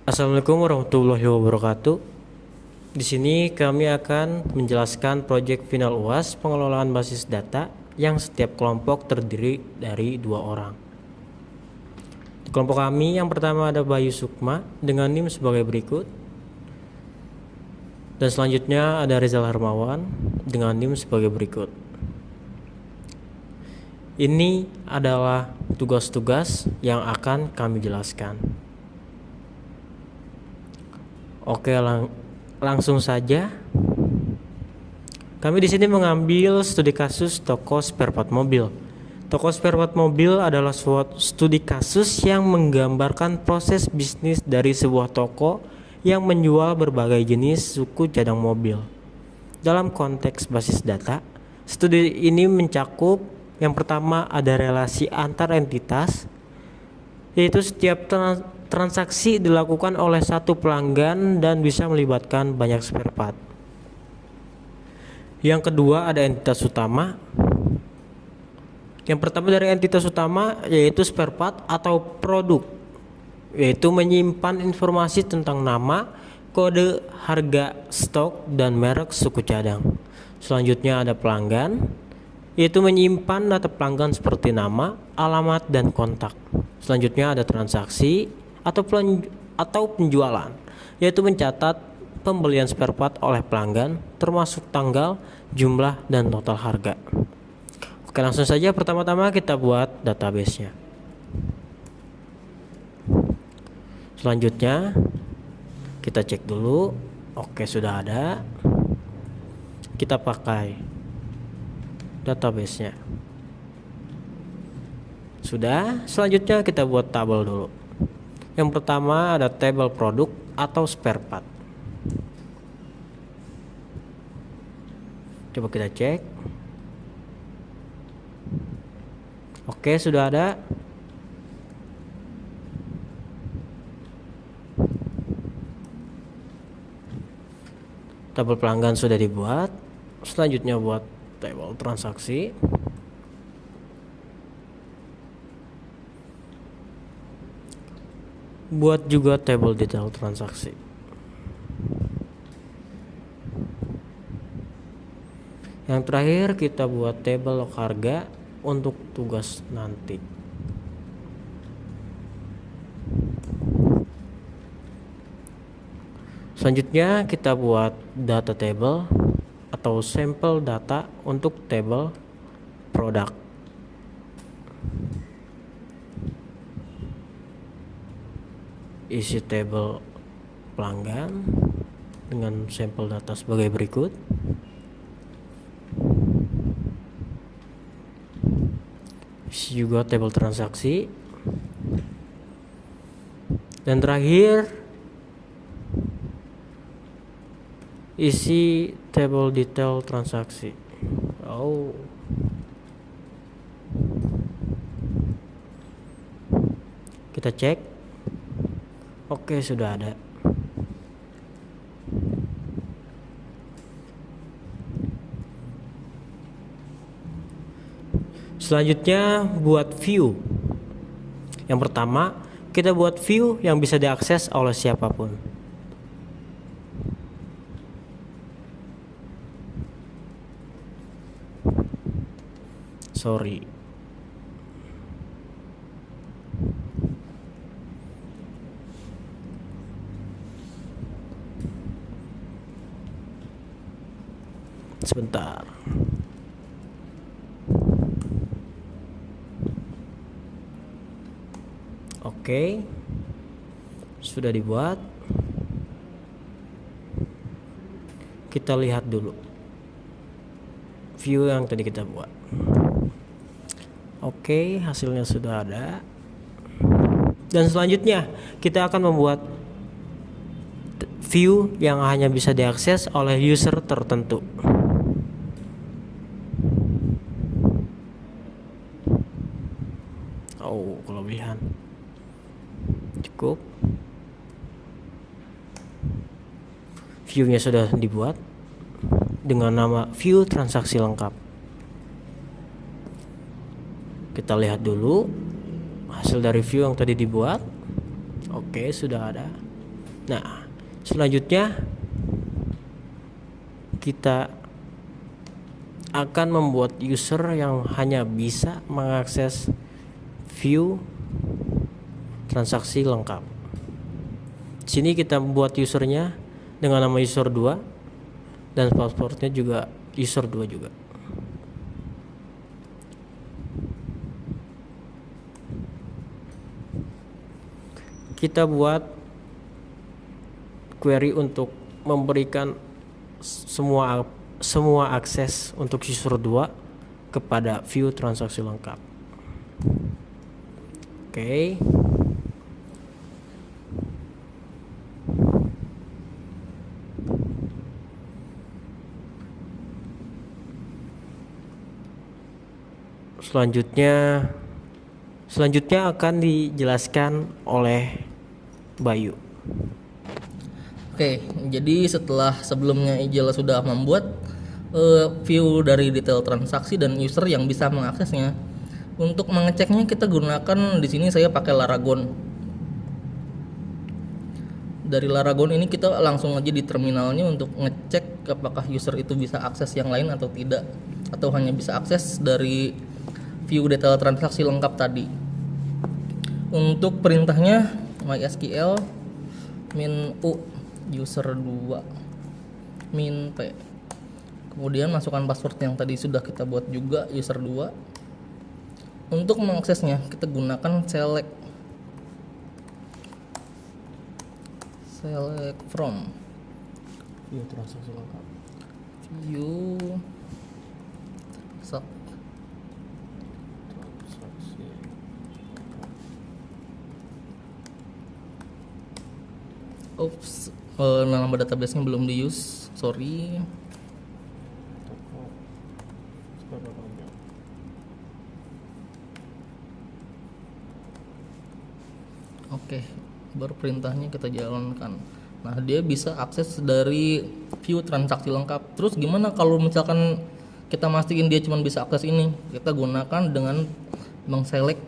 Assalamualaikum warahmatullahi wabarakatuh. Di sini kami akan menjelaskan proyek final UAS pengelolaan basis data yang setiap kelompok terdiri dari 2 orang. Di kelompok kami yang pertama ada Bayu Sukma dengan NIM sebagai berikut. Dan selanjutnya ada Rizal Hermawan dengan NIM sebagai berikut. Ini adalah tugas-tugas yang akan kami jelaskan. Oke, langsung saja. Kami di sini mengambil studi kasus toko spare part mobil. Toko spare part mobil adalah suatu studi kasus yang menggambarkan proses bisnis dari sebuah toko yang menjual berbagai jenis suku cadang mobil. Dalam konteks basis data, studi ini mencakup yang pertama ada relasi antar entitas, yaitu setiap transaksi dilakukan oleh satu pelanggan dan bisa melibatkan banyak spare part. Yang kedua ada entitas utama. Yang pertama dari entitas utama yaitu spare part atau produk, yaitu menyimpan informasi tentang nama, kode, harga, stok, dan merek suku cadang. Selanjutnya ada pelanggan, yaitu menyimpan data pelanggan seperti nama, alamat, dan kontak. Selanjutnya ada transaksi atau penjualan, yaitu mencatat pembelian spare part oleh pelanggan termasuk tanggal, jumlah, dan total harga. Oke, langsung saja pertama-tama kita buat database-nya. Selanjutnya kita cek dulu. Oke, sudah ada. Kita pakai database-nya. Sudah, selanjutnya kita buat tabel dulu. Yang pertama ada tabel produk atau spare part. Coba kita cek. Oke, sudah ada. Tabel pelanggan sudah dibuat. Selanjutnya buat tabel transaksi. Buat juga tabel detail transaksi. Yang terakhir kita buat tabel log harga untuk tugas nanti. Selanjutnya kita buat data table atau sampel data untuk tabel produk. Isi tabel pelanggan dengan sampel data sebagai berikut. Isi juga tabel transaksi. Dan terakhir isi tabel detail transaksi. Kita cek. Oke, sudah ada. Selanjutnya buat view. Yang pertama kita buat view yang bisa diakses oleh siapapun. Sebentar. Oke, sudah dibuat. Kita lihat dulu view yang tadi kita buat. Oke, hasilnya sudah ada. Dan selanjutnya kita akan membuat view yang hanya bisa diakses oleh user tertentu. Kelebihan cukup. View-nya sudah dibuat dengan nama view transaksi lengkap. Kita lihat dulu hasil dari view yang tadi dibuat. Oke, sudah ada. Nah, selanjutnya kita akan membuat user yang hanya bisa mengakses view transaksi lengkap. Di sini kita buat usernya dengan nama user 2 dan passwordnya juga user 2 juga. Kita buat query untuk memberikan semua akses untuk user 2 kepada view transaksi lengkap. Oke. Selanjutnya akan dijelaskan oleh Bayu. Oke, jadi setelah sebelumnya Ijel sudah membuat view dari detail transaksi dan user yang bisa mengaksesnya, untuk mengeceknya kita gunakan di sini saya pakai Laragon. Dari Laragon ini kita langsung aja di terminalnya untuk ngecek apakah user itu bisa akses yang lain atau tidak, atau hanya bisa akses dari view detail transaksi lengkap tadi. Untuk perintahnya MySQL min u user 2 min p, kemudian masukkan password yang tadi sudah kita buat juga user 2. Untuk mengaksesnya kita gunakan select from View transaksi lengkap. view Oops, nama database-nya belum di use, sorry. Oke, baru perintahnya kita jalankan. Nah, dia bisa akses dari view transaksi lengkap. Terus gimana kalau misalkan kita mastiin dia cuma bisa akses ini? Kita gunakan dengan mengselect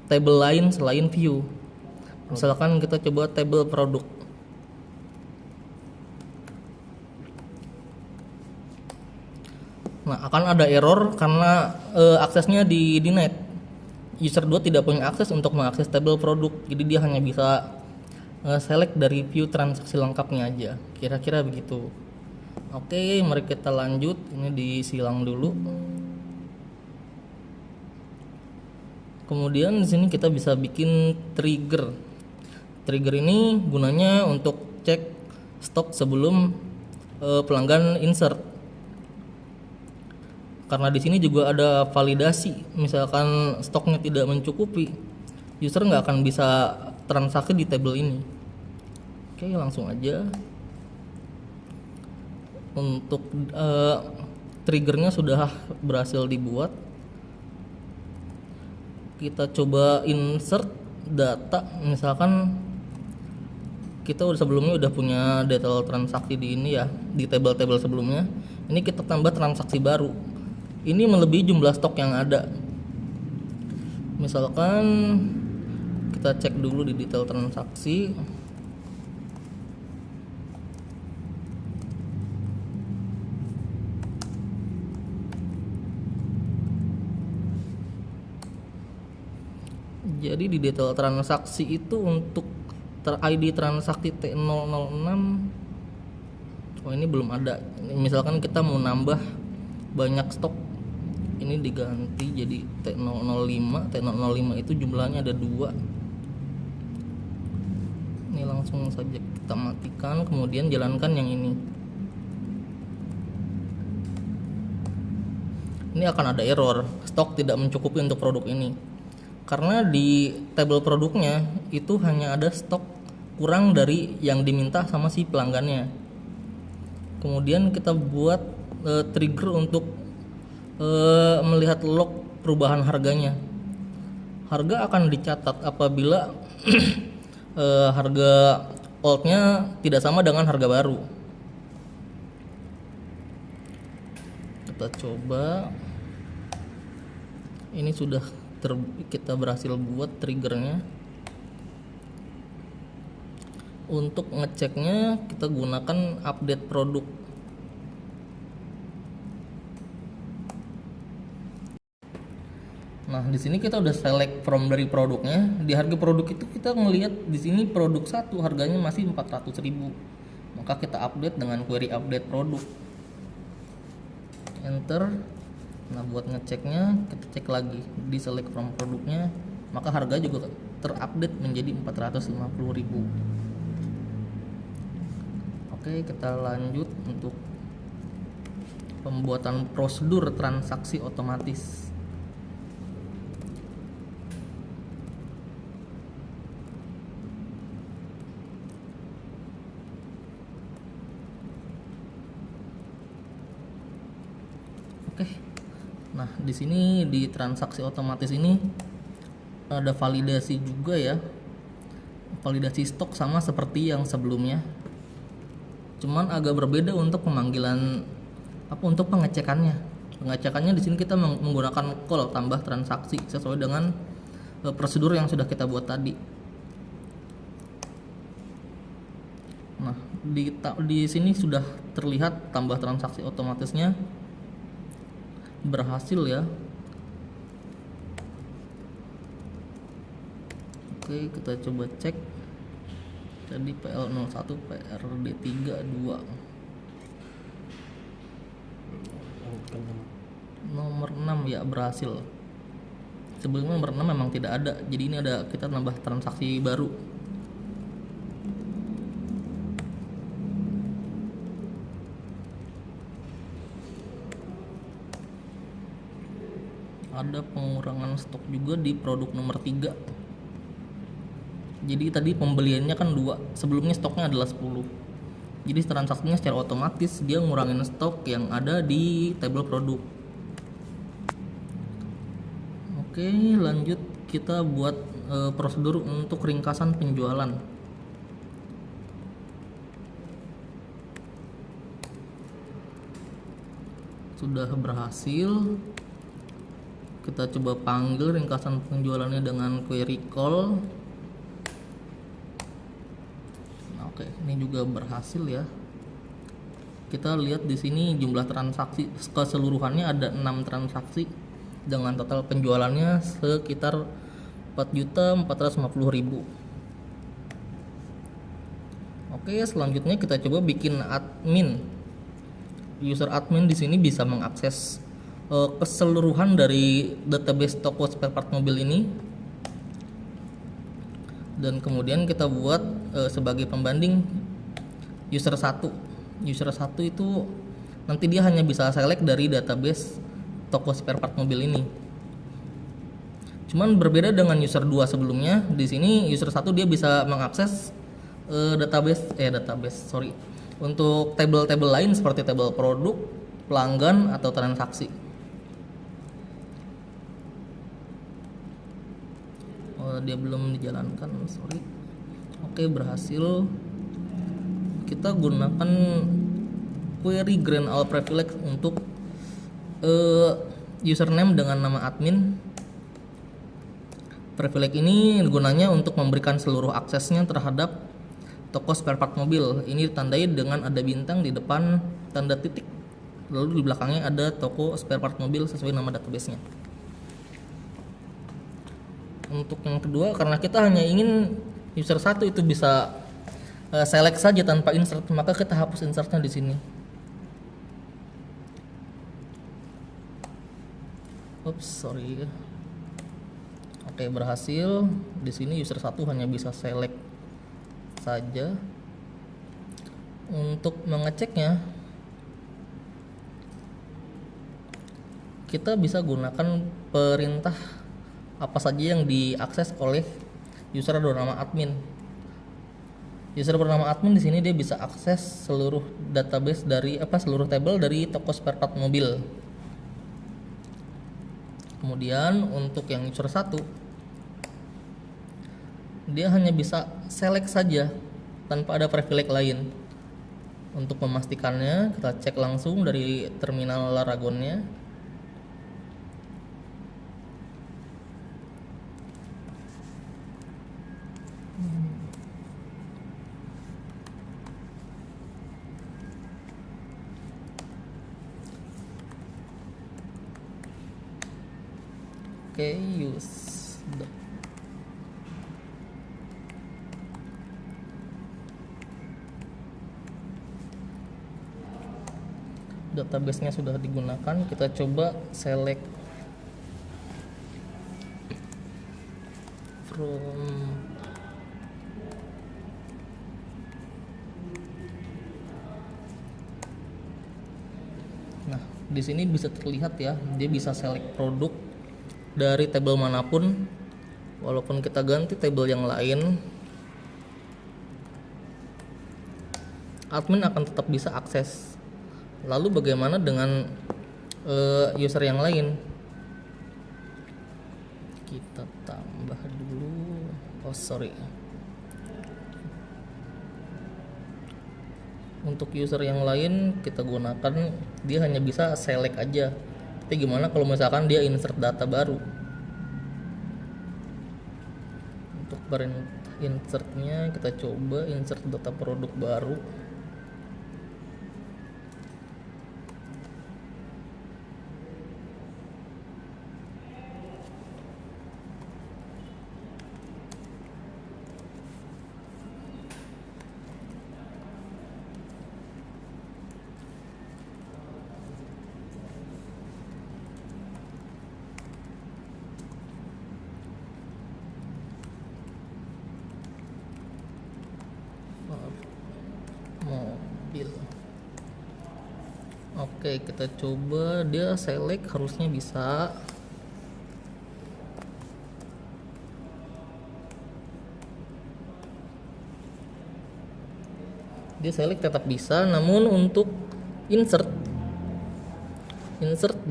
table lain selain view. Misalkan kita coba table produk. Nah, akan ada error karena aksesnya di denied. User 2 tidak punya akses untuk mengakses table produk. Jadi dia hanya bisa select dari view transaksi lengkapnya aja. Kira-kira begitu. Oke, mari kita lanjut. Ini disilang dulu. Kemudian di sini kita bisa bikin trigger. Trigger ini gunanya untuk cek stok sebelum pelanggan insert. Karena di sini juga ada validasi, misalkan stoknya tidak mencukupi, user nggak akan bisa transaksi di table ini. Oke, langsung aja. Untuk triggernya sudah berhasil dibuat. Kita coba insert data, misalkan kita sebelumnya udah punya detail transaksi di ini ya, di table-table sebelumnya. Ini kita tambah transaksi baru. Ini melebihi jumlah stok yang ada. Misalkan kita cek dulu di detail transaksi. Jadi di detail transaksi itu untuk ID transaksi T006, oh ini belum ada. Misalkan kita mau nambah banyak stok, ini diganti jadi T005. T005 itu jumlahnya ada 2. Ini langsung saja kita matikan, kemudian jalankan yang ini. Ini akan ada error, stok tidak mencukupi untuk produk ini. Karena di tabel produknya itu hanya ada stok kurang dari yang diminta sama si pelanggannya. Kemudian kita buat trigger untuk melihat log perubahan harganya. Harga akan dicatat apabila harga oldnya tidak sama dengan harga baru. Kita coba. Ini sudah kita berhasil buat triggernya. Untuk ngeceknya kita gunakan update produk. Nah, di sini kita udah select from dari produknya. Di harga produk itu kita ngelihat di sini produk satu harganya masih 400.000. Maka kita update dengan query update produk. Enter. Nah, buat ngeceknya kita cek lagi di select from produknya, maka harga juga terupdate menjadi 450.000. Oke, kita lanjut untuk pembuatan prosedur transaksi otomatis. Oke. Nah, di sini di transaksi otomatis ini ada validasi juga ya. Validasi stok sama seperti yang sebelumnya. Cuman agak berbeda untuk pemanggilan untuk pengecekannya. Pengecekannya di sini kita menggunakan call tambah transaksi sesuai dengan prosedur yang sudah kita buat tadi. Nah, di sini sudah terlihat tambah transaksi otomatisnya berhasil ya. Oke, kita coba cek. Tadi PL01 PRD32 nomor 6 ya berhasil. Sebelumnya nomor 6 memang tidak ada. Jadi ini ada, kita nambah transaksi baru. Ada pengurangan stok juga di produk nomor 3. Jadi tadi pembeliannya kan 2, sebelumnya stoknya adalah 10. Jadi transaksinya secara otomatis dia ngurangin stok yang ada di tabel produk. Oke, lanjut kita buat prosedur untuk ringkasan penjualan. Sudah berhasil. Kita coba panggil ringkasan penjualannya dengan query call. Oke, ini juga berhasil ya. Kita lihat di sini jumlah transaksi keseluruhannya ada 6 transaksi dengan total penjualannya sekitar 4.450.000. Oke, selanjutnya kita coba bikin admin. User admin di sini bisa mengakses keseluruhan dari database toko spare part mobil ini. Dan kemudian kita buat sebagai pembanding user 1. User 1 itu nanti dia hanya bisa select dari database toko spare part mobil ini. Cuman berbeda dengan user 2 sebelumnya. Di sini user 1 dia bisa mengakses untuk tabel-tabel lain seperti tabel produk, pelanggan atau transaksi. Dia belum dijalankan, sorry. Oke, berhasil. Kita gunakan query grand all privilege untuk username dengan nama admin. Privilege ini gunanya untuk memberikan seluruh aksesnya terhadap toko spare part mobil. Ini ditandai dengan ada bintang di depan tanda titik, lalu di belakangnya ada toko spare part mobil sesuai nama database-nya. Untuk yang kedua, karena kita hanya ingin user 1 itu bisa select saja tanpa insert, maka kita hapus insertnya di sini. Oops, sorry. Oke, berhasil. Di sini user 1 hanya bisa select saja. Untuk mengeceknya, kita bisa gunakan perintah apa saja yang diakses oleh user bernama admin. User bernama admin di sini dia bisa akses seluruh database dari seluruh tabel dari toko spare part mobil. Kemudian untuk yang user 1 dia hanya bisa select saja tanpa ada privilege lain. Untuk memastikannya kita cek langsung dari terminal Laragonnya. Oke, use database-nya sudah digunakan. Kita coba select from Nah, di sini bisa terlihat ya, dia bisa select produk dari tabel manapun. Walaupun kita ganti tabel yang lain, admin akan tetap bisa akses. Lalu bagaimana dengan user yang lain? Kita tambah dulu. Oh sorry. Untuk user yang lain kita gunakan, dia hanya bisa select aja. Tapi gimana kalau misalkan dia insert data baru? Untuk insertnya kita coba insert data produk baru. Mobil. Oke, kita coba dia select, harusnya bisa. Dia select tetap bisa, namun untuk insert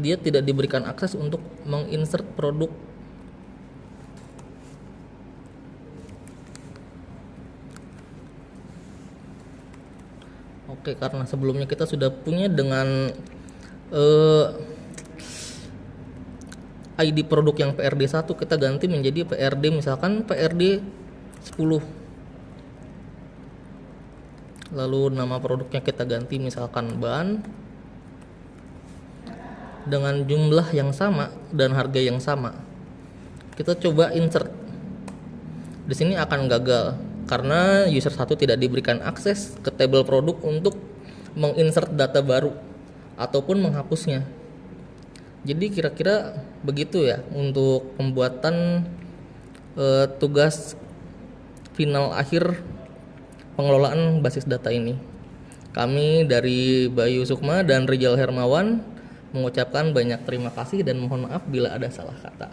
dia tidak diberikan akses untuk menginsert produk. Oke, karena sebelumnya kita sudah punya dengan ID produk yang PRD1, kita ganti menjadi PRD, misalkan PRD 10. Lalu nama produknya kita ganti misalkan ban, dengan jumlah yang sama dan harga yang sama. Kita coba insert. Di sini akan gagal karena user 1 tidak diberikan akses ke tabel produk untuk menginsert data baru ataupun menghapusnya. Jadi kira-kira begitu ya untuk pembuatan tugas final akhir pengelolaan basis data ini. Kami dari Bayu Sukma dan Rizal Hermawan mengucapkan banyak terima kasih dan mohon maaf bila ada salah kata.